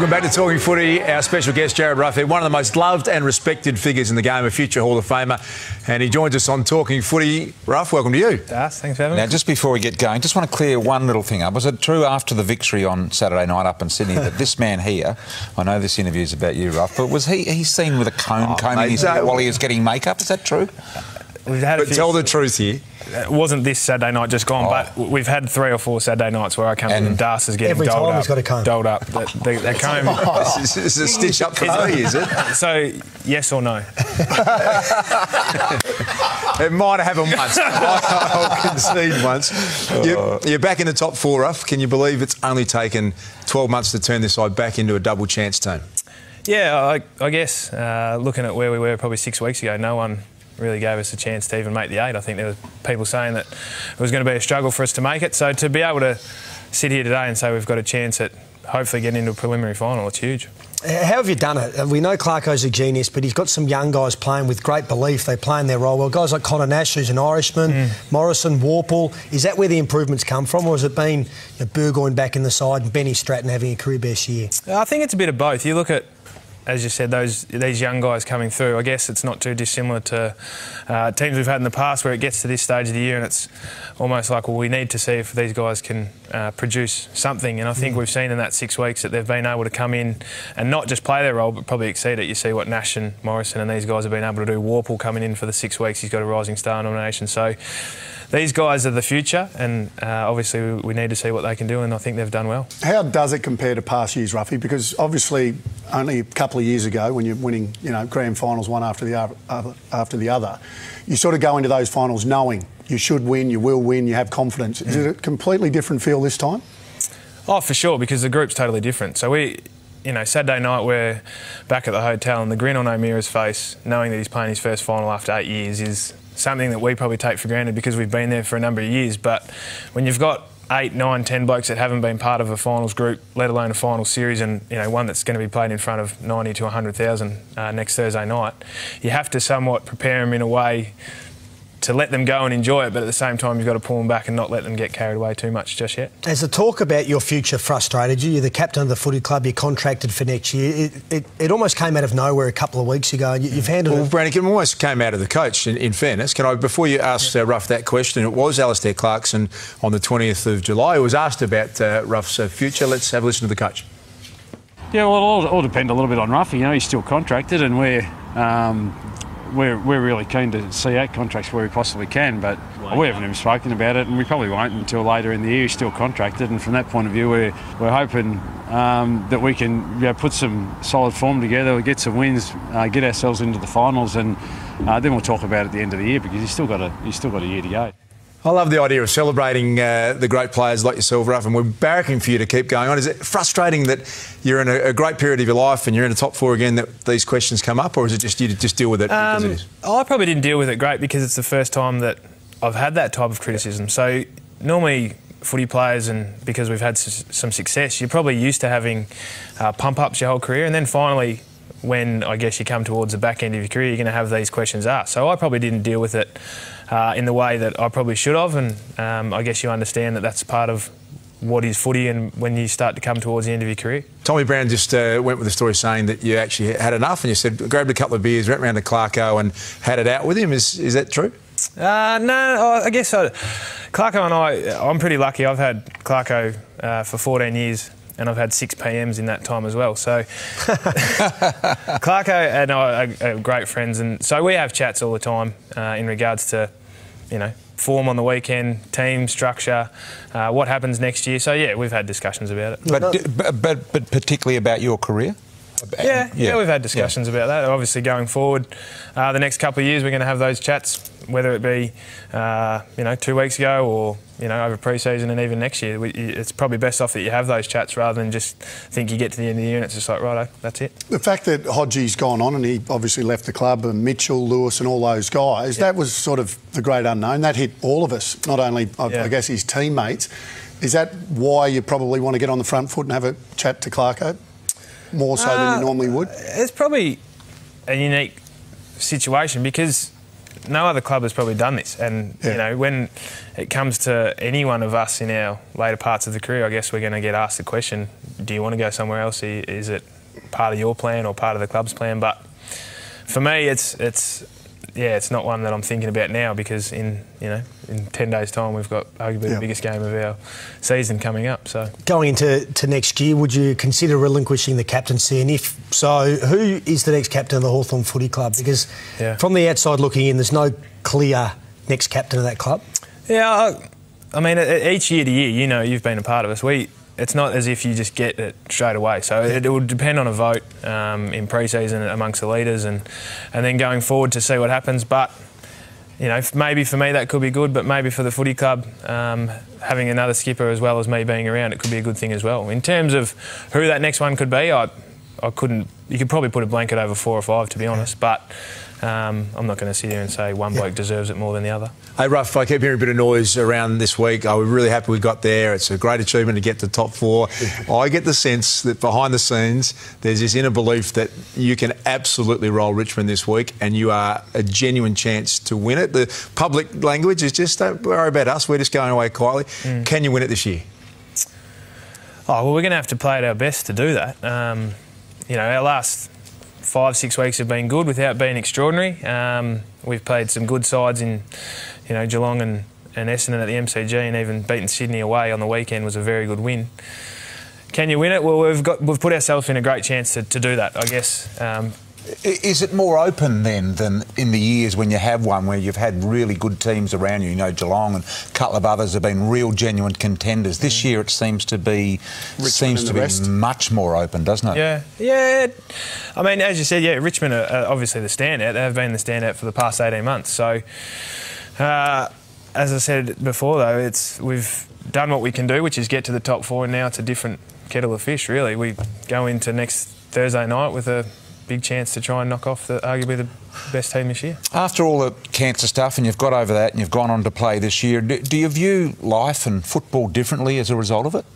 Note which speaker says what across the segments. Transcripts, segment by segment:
Speaker 1: Welcome back to Talking Footy. Our special guest, Jarryd Rough, one of the most loved and respected figures in the game, a future Hall of Famer, and he joins us on Talking Footy. Rough, welcome to you.
Speaker 2: Das, thanks for having me.
Speaker 3: Now, just before we get going, just want to clear one little thing up. Was it true after the victory on Saturday night up in Sydney that this man here, I know this interview's about you, Rough, but was he seen with a combing his hair while he was getting makeup? Is that true?
Speaker 2: We've had
Speaker 1: but tell the truth here.
Speaker 2: It wasn't this Saturday night just gone, but we've had 3 or 4 Saturday nights where I come in and Das is getting
Speaker 4: every
Speaker 2: doled
Speaker 4: time
Speaker 2: up.
Speaker 4: he's got a comb.
Speaker 2: Doled up. The comb.
Speaker 1: This is a stitch up for me, is it?
Speaker 2: So, yes or no?
Speaker 1: It might have happened once. I'll concede once. You're back in the top 4, Rough. Can you believe it's only taken 12 months to turn this side back into a double chance team?
Speaker 2: Yeah, I guess looking at where we were probably 6 weeks ago, no one really gave us a chance to even make the 8. I think there were people saying that it was going to be a struggle for us to make it. So to be able to sit here today and say we've got a chance at hopefully getting into a preliminary final, it's huge.
Speaker 4: How have you done it? We know Clarko's a genius, but he's got some young guys playing with great belief. They play in their role well. Guys like Connor Nash, who's an Irishman, Morrison, Warple. Is that where the improvements come from, or has it been Burgoyne back in the side and Benny Stratton having a career best year?
Speaker 2: I think it's a bit of both. You look at, as you said, these young guys coming through. I guess it's not too dissimilar to teams we've had in the past where it gets to this stage of the year and it's almost like, well, we need to see if these guys can produce something. And I think we've seen in that 6 weeks that they've been able to come in and not just play their role, but probably exceed it. You see what Nash and Morrison and these guys have been able to do. Warple coming in for the 6 weeks, he's got a Rising Star nomination. So these guys are the future, and obviously we need to see what they can do, and I think they've done well.
Speaker 5: How does it compare to past years, Ruffy? Because obviously only a couple of years ago, when you're winning, grand finals one after the other, you sort of go into those finals knowing you should win, you will win, you have confidence. Is it a completely different feel this time?
Speaker 2: Oh, for sure, because the group's totally different. So Saturday night we're back at the hotel and the grin on O'Meara's face, knowing that he's playing his first final after 8 years, is something that we probably take for granted because we've been there for a number of years. But when you've got 8, 9, 10 blokes that haven't been part of a finals group, let alone a final series, and one that's going to be played in front of 90 to 100,000 next Thursday night, you have to somewhat prepare them in a way to let them go and enjoy it, but at the same time you've got to pull them back and not let them get carried away too much just yet.
Speaker 4: As the talk about your future frustrated you, you're the captain of the footy club, you're contracted for next year. It almost came out of nowhere a couple of weeks ago. You've handled
Speaker 1: it. Brandon, it almost came out of the coach, in fairness. Can I, before you ask Rough that question, it was Alastair Clarkson on the 20th of July who was asked about Rough's future. Let's have a listen to the coach.
Speaker 6: Yeah, well, it'll all depend a little bit on Ruffy. He's still contracted and we're really keen to see out contracts where we possibly can, but we haven't even spoken about it, and we probably won't until later in the year. He's still contracted, and from that point of view, we're hoping that we can put some solid form together, get some wins, get ourselves into the finals, and then we'll talk about it at the end of the year because he's still got a year to go.
Speaker 1: I love the idea of celebrating the great players like yourself, Rough, and we're barracking for you to keep going on. Is it frustrating that you're in a great period of your life and you're in the top 4 again that these questions come up, or is it just you just deal with it because it is?
Speaker 2: I probably didn't deal with it great because it's the first time that I've had that type of criticism. So normally footy players, and because we've had some success, you're probably used to having pump-ups your whole career, and then finally when I guess you come towards the back end of your career, you're going to have these questions asked. So I probably didn't deal with it in the way that I probably should have, and I guess you understand that that's part of what is footy and when you start to come towards the end of your career.
Speaker 1: Tommy Brown just went with a story saying that you actually had enough and you said, grabbed a couple of beers, went round to Clarko and had it out with him. Is that true?
Speaker 2: No, I guess so. Clarko and I'm pretty lucky. I've had Clarko for 14 years. And I've had 6 PMs in that time as well. So Clarko and I are great friends, and so we have chats all the time in regards to, form on the weekend, team structure, what happens next year. So yeah, we've had discussions about it.
Speaker 3: But particularly about your career?
Speaker 2: Yeah, we've had discussions about that. Obviously, going forward, the next couple of years, we're going to have those chats, whether it be, 2 weeks ago or, over pre-season and even next year. It's probably best off that you have those chats rather than just think you get to the end of the year and it's just like, righto, that's it.
Speaker 5: The fact that Hodgie's gone on and he obviously left the club, and Mitchell, Lewis and all those guys, that was sort of the great unknown. That hit all of us, not only, I guess, his teammates. Is that why you probably want to get on the front foot and have a chat to Clarko? More so than you normally would?
Speaker 2: It's probably a unique situation because no other club has probably done this. And, you know, when it comes to any one of us in our later parts of the career, I guess we're going to get asked the question, do you want to go somewhere else? Is it part of your plan or part of the club's plan? But for me, it's not one that I'm thinking about now, because in 10 days' time we've got arguably the biggest game of our season coming up. So
Speaker 4: going into next year, would you consider relinquishing the captaincy? And if so, who is the next captain of the Hawthorn Footy Club? Because from the outside looking in, there's no clear next captain of that club. Yeah,
Speaker 2: I mean, each year to year, you've been a part of us. It's not as if you just get it straight away. So it will depend on a vote in pre-season amongst the leaders, and then going forward to see what happens. But, maybe for me that could be good, but maybe for the footy club, having another skipper as well as me being around, it could be a good thing as well. In terms of who that next one could be, I couldn't. You could probably put a blanket over 4 or 5, to be honest, but I'm not going to sit here and say one bloke deserves it more than the other.
Speaker 1: Hey, Ruff, I keep hearing a bit of noise around this week. We're really happy we got there. It's a great achievement to get to top 4. I get the sense that behind the scenes there's this inner belief that you can absolutely roll Richmond this week and you are a genuine chance to win it. The public language is just, don't worry about us, we're just going away quietly. Can you win it this year?
Speaker 2: Oh, well, we're going to have to play at our best to do that. Our last 5-6 weeks have been good without being extraordinary. We've played some good sides in, Geelong and Essendon at the MCG, and even beating Sydney away on the weekend was a very good win. Can you win it? Well, we've put ourselves in a great chance to do that, I guess.
Speaker 3: Is it more open then than in the years when you have won, where you've had really good teams around you? Geelong and a couple of others have been real genuine contenders. This year it seems to be much more open, doesn't it?
Speaker 2: Yeah. I mean, as you said, Richmond are obviously the standout. They have been the standout for the past 18 months. So, as I said before, though, we've done what we can do, which is get to the top 4, and now it's a different kettle of fish, really. We go into next Thursday night with a big chance to try and knock off arguably the best team this year.
Speaker 3: After all the cancer stuff, and you've got over that and you've gone on to play this year, do you view life and football differently as a result of it?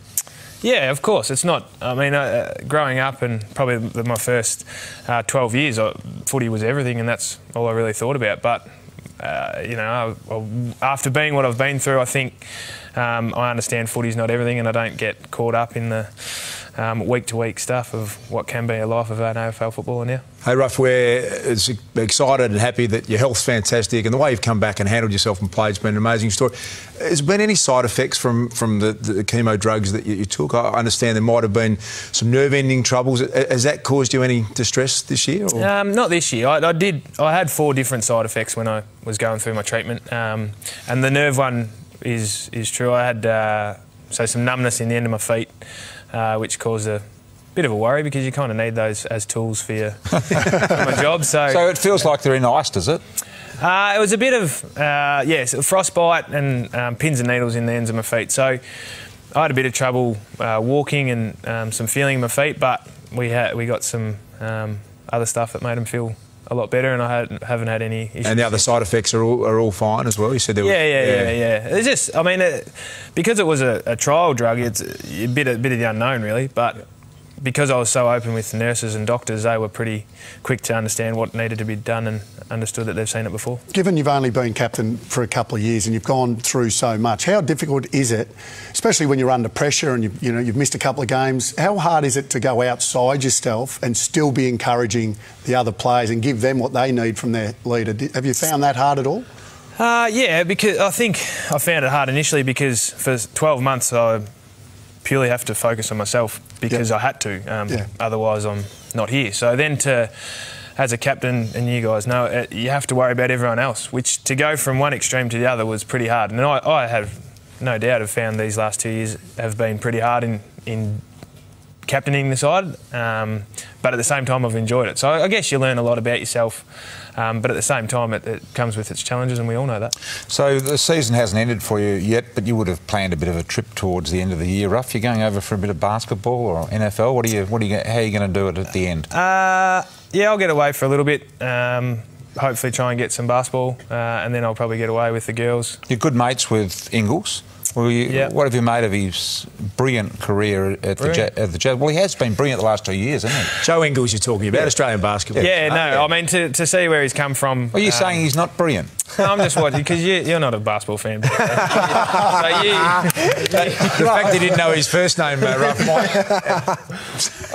Speaker 2: Yeah, of course. It's not... I mean, growing up and probably my first 12 years, footy was everything, and that's all I really thought about. But, after being what I've been through, I think I understand footy's not everything, and I don't get caught up in the week-to-week stuff of what can be a life of an AFL footballer now.
Speaker 1: Hey, Ruff, we're excited and happy that your health's fantastic, and the way you've come back and handled yourself and played has been an amazing story. Has there been any side effects from the chemo drugs that you took? I understand there might have been some nerve-ending troubles. Has that caused you any distress this year? Or?
Speaker 2: Not this year. I had 4 different side effects when I was going through my treatment, and the nerve one is true. I had some numbness in the end of my feet, which caused a bit of a worry, because you kind of need those as tools for my job. So
Speaker 3: it feels like they're in ice, does it?
Speaker 2: It was a bit of, frostbite and pins and needles in the ends of my feet. So I had a bit of trouble walking and some feeling in my feet, but we got some other stuff that made them feel a lot better, and I haven't had any issues.
Speaker 1: And the other side effects are all fine as well? You said there was...
Speaker 2: Yeah. It's just, I mean, because it was a trial drug, it's a bit of the unknown, really, but because I was so open with the nurses and doctors, they were pretty quick to understand what needed to be done and understood that they've seen it before.
Speaker 5: Given you've only been captain for a couple of years and you've gone through so much, how difficult is it, especially when you're under pressure and you've missed a couple of games, how hard is it to go outside yourself and still be encouraging the other players and give them what they need from their leader? Have you found that hard at all?
Speaker 2: Yeah, because I think I found it hard initially, because for 12 months I purely have to focus on myself because I had to, otherwise I'm not here. So then as a captain, and you guys know, you have to worry about everyone else, which to go from one extreme to the other was pretty hard. And I have no doubt have found these last 2 years have been pretty hard in captaining the side, but at the same time I've enjoyed it. So I guess you learn a lot about yourself, but at the same time it comes with its challenges, and we all know that.
Speaker 3: So the season hasn't ended for you yet, but you would have planned a bit of a trip towards the end of the year, Ruff. You're going over for a bit of basketball or NFL. How are you going to do it at the end?
Speaker 2: Yeah, I'll get away for a little bit. Hopefully try and get some basketball, and then I'll probably get away with the girls.
Speaker 3: You're good mates with Ingles. Well, what have you made of his brilliant career at the Jazz? Well, he has been brilliant the last 2 years, hasn't he?
Speaker 1: Joe Ingles, you're talking about, Australian basketball.
Speaker 2: Yeah, no, I mean, to see where he's come from...
Speaker 3: Are you saying he's not brilliant?
Speaker 2: No, I'm just watching, because you're not a basketball fan. The
Speaker 1: fact he didn't know his first name, Ruff,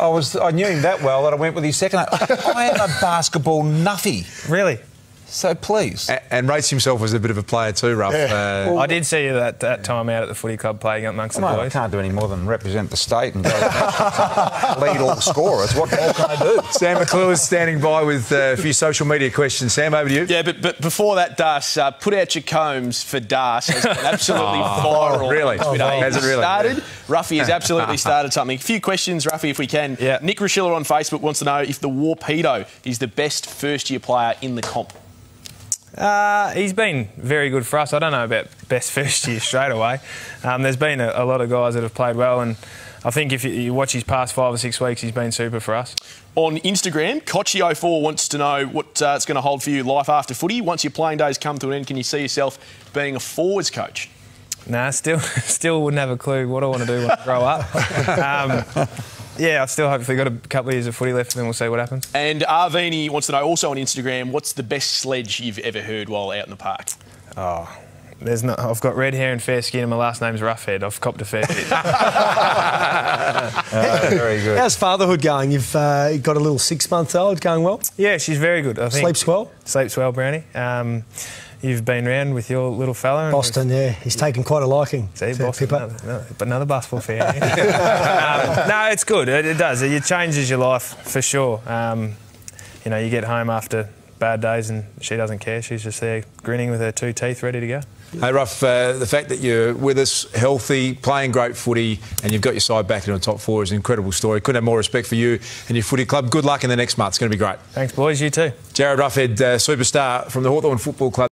Speaker 3: I knew him that well that I went with his second name. I am a basketball nuffy.
Speaker 2: Really?
Speaker 3: So please.
Speaker 1: And rates himself as a bit of a player too, Ruff.
Speaker 2: I did see you that time out at the footy club playing amongst the boys.
Speaker 3: I can't do any more than represent the state and go lead all scorers. What more can I do?
Speaker 1: Sam McClure is standing by with a few social media questions. Sam, over to you.
Speaker 7: Yeah, but before that, Das, put out your combs for Das. Has been absolutely viral.
Speaker 1: Really?
Speaker 7: Has it really? Started. Ruffy has absolutely started something. A few questions, Ruffy, if we can.
Speaker 2: Yeah.
Speaker 7: Nick Rochilla on Facebook wants to know if the Warpedo is the best first-year player in the comp.
Speaker 2: He's been very good for us. I don't know about best first year straight away. There's been a lot of guys that have played well, and I think if you watch his past 5 or 6 weeks, he's been super for us.
Speaker 7: On Instagram, Kochi04 wants to know what it's going to hold for you life after footy. Once your playing days come to an end, can you see yourself being a forwards coach?
Speaker 2: Nah, still wouldn't have a clue what I want to do when I grow up. Yeah, I still hopefully got a couple of years of footy left, and then we'll see what happens.
Speaker 7: And Arvini wants to know, also on Instagram, what's the best sledge you've ever heard while out in the park?
Speaker 2: Oh, I've got red hair and fair skin, and my last name's Roughhead. I've copped a fair bit.
Speaker 3: Very good.
Speaker 4: How's fatherhood going? You've got a little 6-month-old going well?
Speaker 2: Yeah, she's very good, I think.
Speaker 4: Sleeps well?
Speaker 2: Sleeps well, Brownie. You've been round with your little fella.
Speaker 4: Boston, yeah. He's taken quite a liking.
Speaker 2: See, Boston, another basketball fan. No, it's good. It does. It changes your life for sure. You know, you get home after bad days and she doesn't care. She's just there grinning with her 2 teeth ready to go.
Speaker 1: Hey, Ruff, the fact that you're with us, healthy, playing great footy, and you've got your side back into the top 4 is an incredible story. Couldn't have more respect for you and your footy club. Good luck in the next month. It's going to be great.
Speaker 2: Thanks, boys. You too.
Speaker 1: Jarryd Roughead, superstar from the Hawthorn Football Club.